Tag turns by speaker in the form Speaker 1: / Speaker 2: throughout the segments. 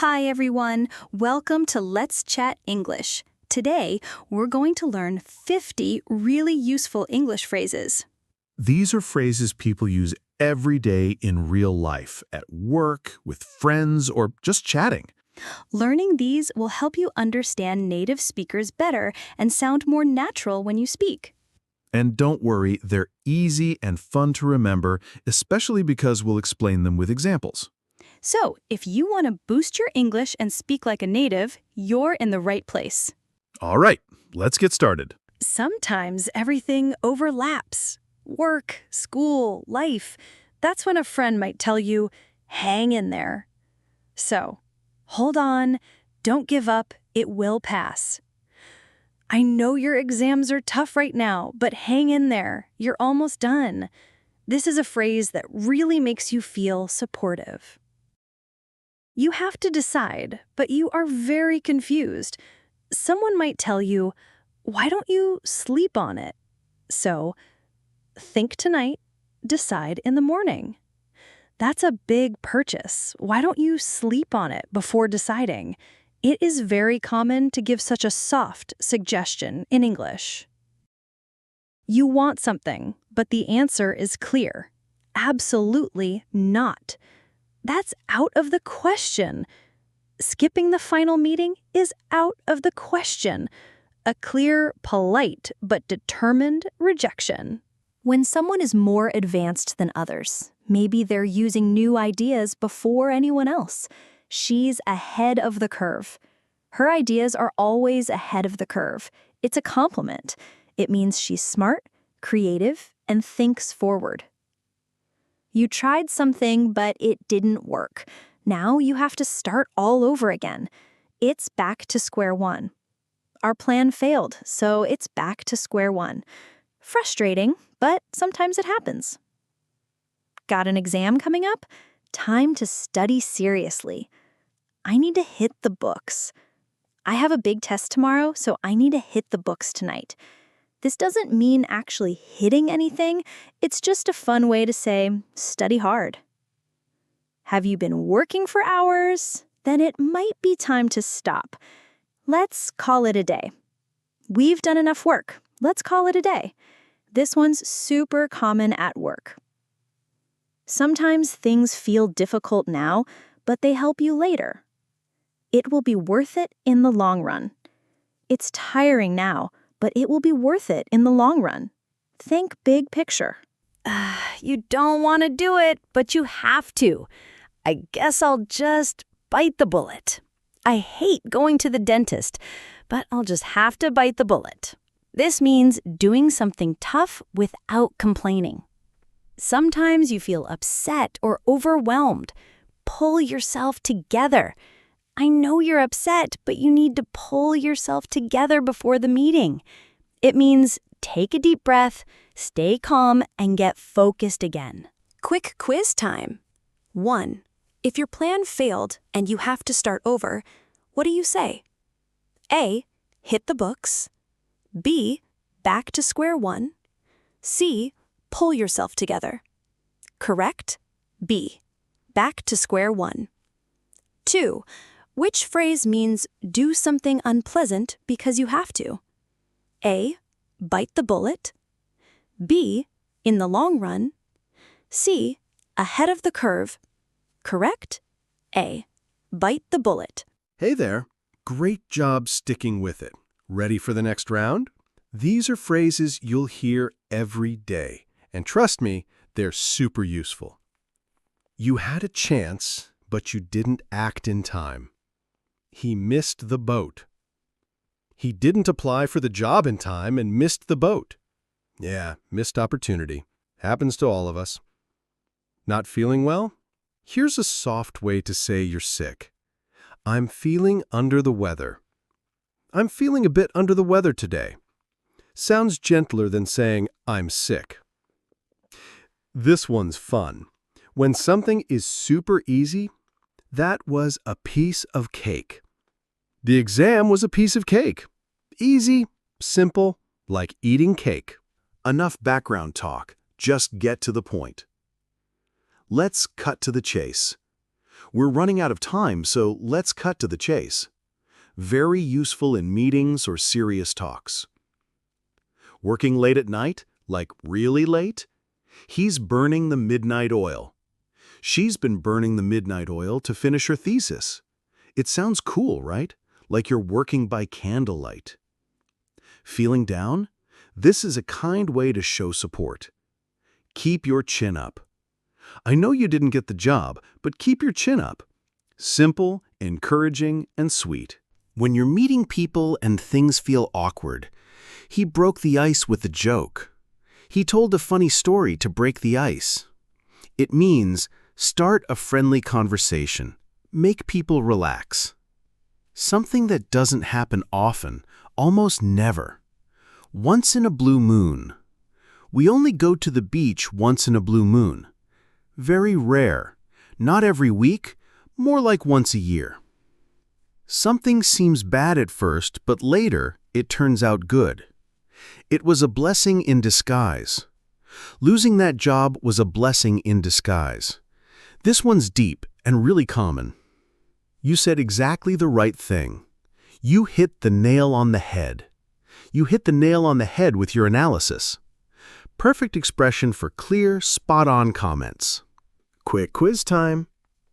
Speaker 1: Hi everyone, welcome to Let's Chat English. Today, we're going to learn 50 really useful English phrases.
Speaker 2: These are phrases people use every day in real life, at work, with friends, or just chatting.
Speaker 1: Learning these will help you understand native speakers better and sound more natural when you speak.
Speaker 2: And don't worry, they're easy and fun to remember, especially because we'll explain them with examples.
Speaker 1: So, if you want to boost your English and speak like a native, you're in the right place.
Speaker 2: All right, let's get started.
Speaker 1: Sometimes everything overlaps. Work, school, life. That's when a friend might tell you, hang in there. So, hold on, don't give up, it will pass. I know your exams are tough right now, but hang in there, you're almost done. This is a phrase that really makes you feel supportive. You have to decide, but you are very confused. Someone might tell you, why don't you sleep on it? So, think tonight, decide in the morning. That's a big purchase. Why don't you sleep on it before deciding? It is very common to give such a soft suggestion in English. You want something, but the answer is clear. Absolutely not. That's out of the question. Skipping the final meeting is out of the question. A clear, polite, but determined rejection. When someone is more advanced than others, maybe they're using new ideas before anyone else. She's ahead of the curve. Her ideas are always ahead of the curve. It's a compliment. It means she's smart, creative, and thinks forward. You tried something, but it didn't work. Now you have to start all over again. It's back to square one. Our plan failed, so it's back to square one. Frustrating, but sometimes it happens. Got an exam coming up? Time to study seriously. I need to hit the books. I have a big test tomorrow, so I need to hit the books tonight. This doesn't mean actually hitting anything. It's just a fun way to say, study hard. Have you been working for hours? Then it might be time to stop. Let's call it a day. We've done enough work. Let's call it a day. This one's super common at work. Sometimes things feel difficult now, but they help you later. It will be worth it in the long run. It's tiring now, but it will be worth it in the long run. Think big picture. You don't want to do it, but you have to. I guess I'll just bite the bullet. I hate going to the dentist, but I'll just have to bite the bullet. This means doing something tough without complaining. Sometimes you feel upset or overwhelmed. Pull yourself together. I know you're upset, but you need to pull yourself together before the meeting. It means take a deep breath, stay calm, and get focused again. Quick quiz time. 1. If your plan failed and you have to start over, what do you say? A. Hit the books. B. Back to square one. C. Pull yourself together. Correct? B. Back to square one. 2. Which phrase means do something unpleasant because you have to? A. Bite the bullet. B. In the long run. C. Ahead of the curve. Correct? A. Bite the bullet.
Speaker 2: Hey there. Great job sticking with it. Ready for the next round? These are phrases you'll hear every day. And trust me, they're super useful. You had a chance, but you didn't act in time. He missed the boat. He didn't apply for the job in time and missed the boat. Yeah, missed opportunity. Happens to all of us. Not feeling well? Here's a soft way to say you're sick. I'm feeling under the weather. I'm feeling a bit under the weather today. Sounds gentler than saying I'm sick. This one's fun. When something is super easy, that was a piece of cake. The exam was a piece of cake. Easy, simple, like eating cake. Enough background talk. Just get to the point. Let's cut to the chase. We're running out of time, so let's cut to the chase. Very useful in meetings or serious talks. Working late at night, like really late? He's burning the midnight oil. She's been burning the midnight oil to finish her thesis. It sounds cool, right? Like you're working by candlelight. Feeling down? This is a kind way to show support. Keep your chin up. I know you didn't get the job, but keep your chin up. Simple, encouraging, and sweet. When you're meeting people and things feel awkward, he broke the ice with a joke. He told a funny story to break the ice. It means start a friendly conversation. Make people relax. Something that doesn't happen often, almost never. Once in a blue moon. We only go to the beach once in a blue moon. Very rare. Not every week, more like once a year. Something seems bad at first, but later it turns out good. It was a blessing in disguise. Losing that job was a blessing in disguise. This one's deep and really common. You said exactly the right thing. You hit the nail on the head. You hit the nail on the head with your analysis. Perfect expression for clear, spot-on comments. Quick quiz time.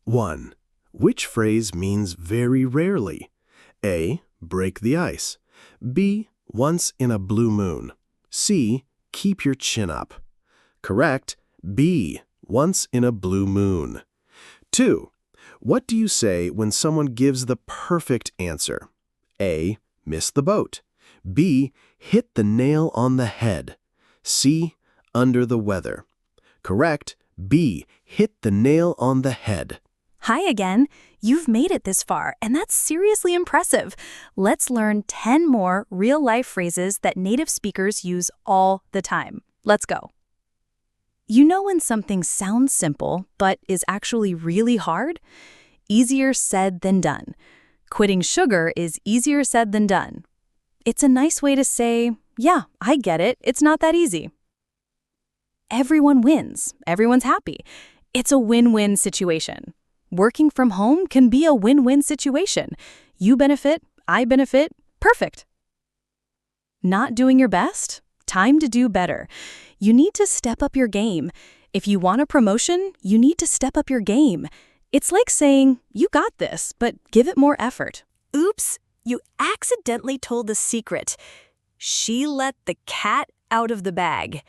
Speaker 2: 1. Which phrase means very rarely? A. Break the ice. B. Once in a blue moon. C. Keep your chin up. Correct. B. Once in a blue moon. 2. What do you say when someone gives the perfect answer? A. Miss the boat. B. Hit the nail on the head. C. Under the weather. Correct. B. Hit the nail on the head.
Speaker 1: Hi again. You've made it this far, and that's seriously impressive. Let's learn 10 more real-life phrases that native speakers use all the time. Let's go. You know when something sounds simple, but is actually really hard? Easier said than done. Quitting sugar is easier said than done. It's a nice way to say, yeah, I get it. It's not that easy. Everyone wins. Everyone's happy. It's a win-win situation. Working from home can be a win-win situation. You benefit, I benefit, perfect. Not doing your best? Time to do better. You need to step up your game. If you want a promotion, you need to step up your game. It's like saying, you got this, but give it more effort. Oops, you accidentally told the secret. She let the cat out of the bag.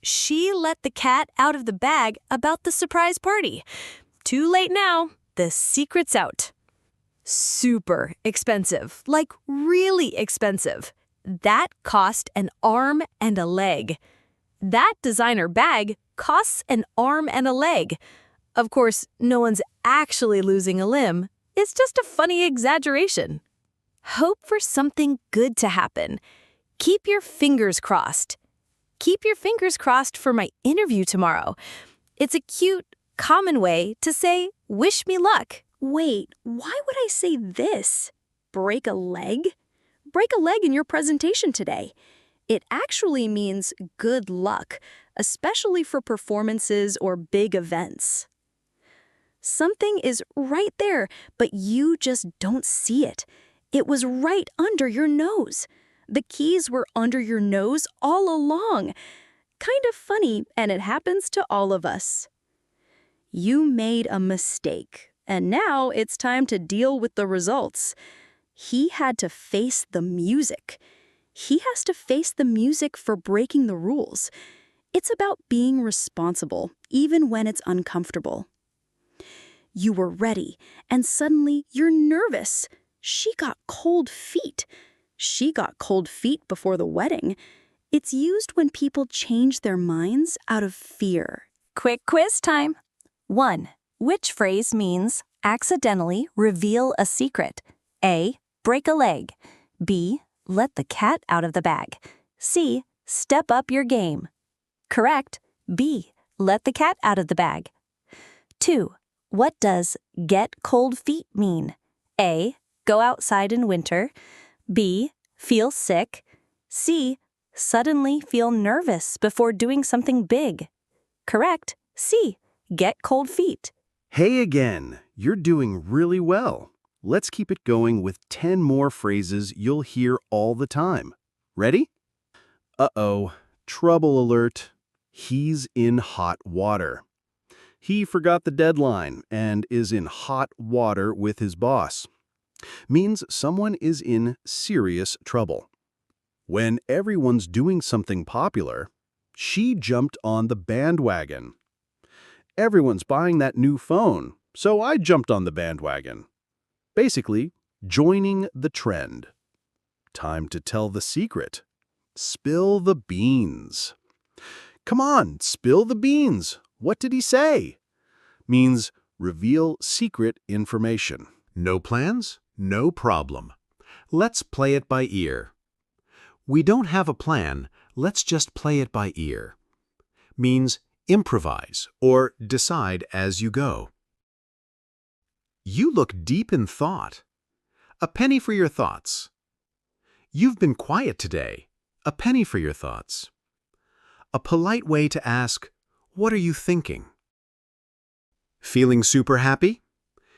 Speaker 1: She let the cat out of the bag about the surprise party. Too late now. The secret's out. Super expensive, like really expensive. That cost an arm and a leg. That designer bag costs an arm and a leg. Of course, no one's actually losing a limb. It's just a funny exaggeration. Hope for something good to happen. Keep your fingers crossed. Keep your fingers crossed for my interview tomorrow. It's a cute, common way to say, wish me luck. Wait, why would I say this? Break a leg? Break a leg in your presentation today. It actually means good luck, especially for performances or big events. Something is right there, but you just don't see it. It was right under your nose. The keys were under your nose all along. Kind of funny, and it happens to all of us. You made a mistake, and now it's time to deal with the results. He had to face the music. He has to face the music for breaking the rules. It's about being responsible, even when it's uncomfortable. You were ready, and suddenly you're nervous. She got cold feet. She got cold feet before the wedding. It's used when people change their minds out of fear. Quick quiz time. 1. Which phrase means accidentally reveal a secret? A. Break a leg. B. Let the cat out of the bag. C. Step up your game. Correct. B. Let the cat out of the bag. 2. What does get cold feet mean? A. Go outside in winter. B. Feel sick. C. Suddenly feel nervous before doing something big. Correct. C. Get cold feet.
Speaker 2: Hey again, you're doing really well. Let's keep it going with 10 more phrases you'll hear all the time. Ready? Uh-oh, trouble alert. He's in hot water. He forgot the deadline and is in hot water with his boss. Means someone is in serious trouble. When everyone's doing something popular, she jumped on the bandwagon. Everyone's buying that new phone, so I jumped on the bandwagon. Basically, joining the trend. Time to tell the secret. Spill the beans. Come on, spill the beans. What did he say? Means reveal secret information.
Speaker 3: No plans? No problem. Let's play it by ear. We don't have a plan, let's just play it by ear. Means improvise or decide as you go. You look deep in thought. A penny for your thoughts. You've been quiet today. A penny for your thoughts. A polite way to ask, what are you thinking? Feeling super happy?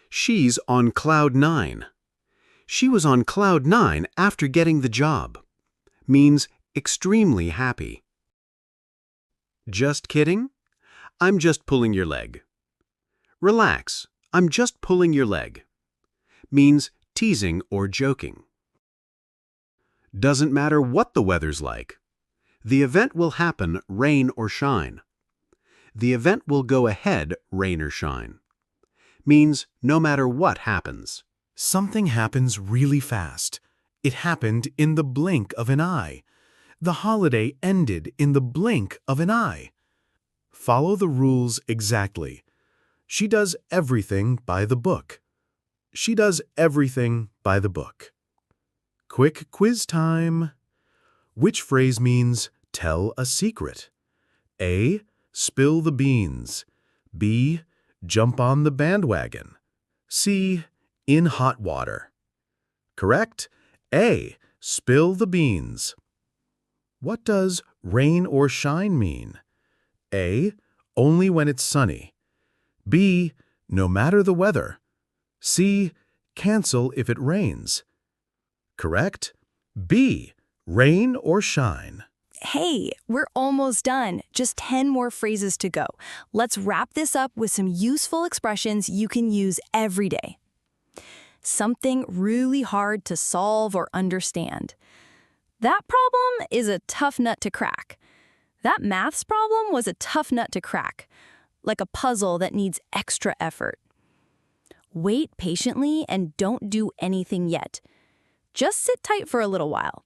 Speaker 3: She's on cloud 9. She was on cloud 9 after getting the job. Means extremely happy. Just kidding? I'm just pulling your leg. Relax, I'm just pulling your leg. Means teasing or joking. Doesn't matter what the weather's like. The event will happen, rain or shine. The event will go ahead, rain or shine. Means no matter what happens.
Speaker 4: Something happens really fast. It happened in the blink of an eye. The holiday ended in the blink of an eye. Follow the rules exactly. She does everything by the book. She does everything by the book. Quick quiz time. Which phrase means tell a secret? A. Spill the beans. B. Jump on the bandwagon. C. In hot water. Correct? A. Spill the beans. What does rain or shine mean? A. Only when it's sunny. B. No matter the weather. C. Cancel if it rains. Correct? B. Rain or shine.
Speaker 1: Hey, we're almost done. Just 10 more phrases to go. Let's wrap this up with some useful expressions you can use every day. Something really hard to solve or understand. That problem is a tough nut to crack. That maths problem was a tough nut to crack, like a puzzle that needs extra effort. Wait patiently and don't do anything yet. Just sit tight for a little while.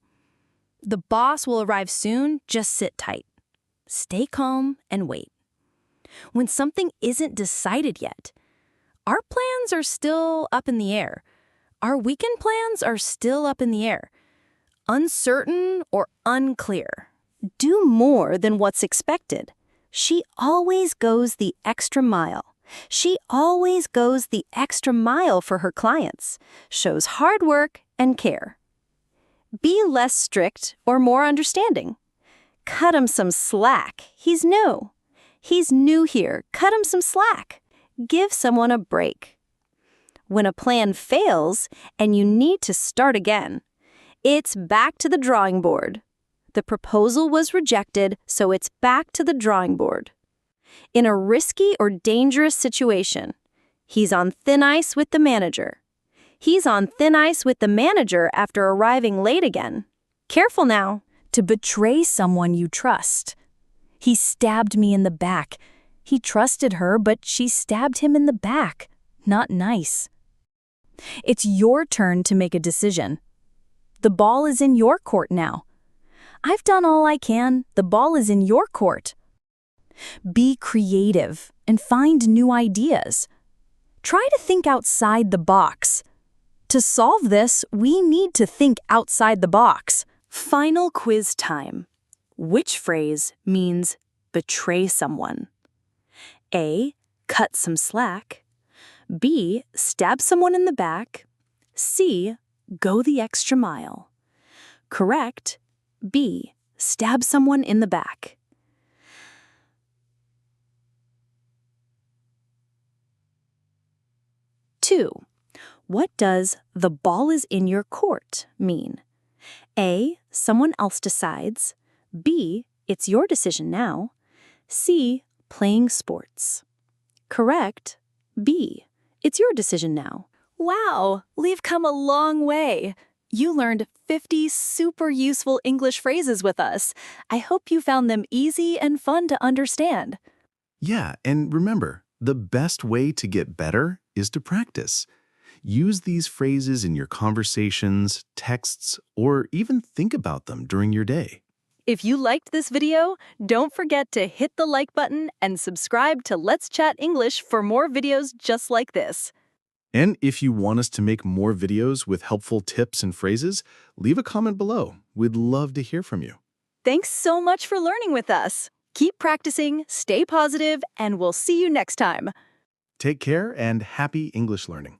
Speaker 1: The boss will arrive soon, just sit tight. Stay calm and wait. When something isn't decided yet, our plans are still up in the air. Our weekend plans are still up in the air. Uncertain or unclear. Do more than what's expected. She always goes the extra mile. She always goes the extra mile for her clients. Shows hard work and care. Be less strict or more understanding. Cut him some slack. He's new. He's new here. Cut him some slack. Give someone a break. When a plan fails and you need to start again, it's back to the drawing board. The proposal was rejected, so it's back to the drawing board. In a risky or dangerous situation, he's on thin ice with the manager. He's on thin ice with the manager after arriving late again. Careful now. To betray someone you trust. He stabbed me in the back. He trusted her, but she stabbed him in the back. Not nice. It's your turn to make a decision. The ball is in your court now. I've done all I can. The ball is in your court. Be creative and find new ideas. Try to think outside the box. To solve this, we need to think outside the box. Final quiz time. Which phrase means betray someone? A. Cut some slack. B. Stab someone in the back. C. Go the extra mile. Correct. B. Stab someone in the back. 2. What does "the ball is in your court" mean? A. Someone else decides. B. It's your decision now. C. Playing sports. Correct. B. It's your decision now. Wow, we've come a long way. You learned 50 super useful English phrases with us. I hope you found them easy and fun to understand.
Speaker 4: Yeah, and remember, the best way to get better is to practice. Use these phrases in your conversations, texts, or even think about them during your day.
Speaker 1: If you liked this video, don't forget to hit the like button and subscribe to Let's Chat English for more videos just like this.
Speaker 4: And if you want us to make more videos with helpful tips and phrases, leave a comment below. We'd love to hear from you.
Speaker 1: Thanks so much for learning with us. Keep practicing, stay positive, and we'll see you next time.
Speaker 4: Take care and happy English learning.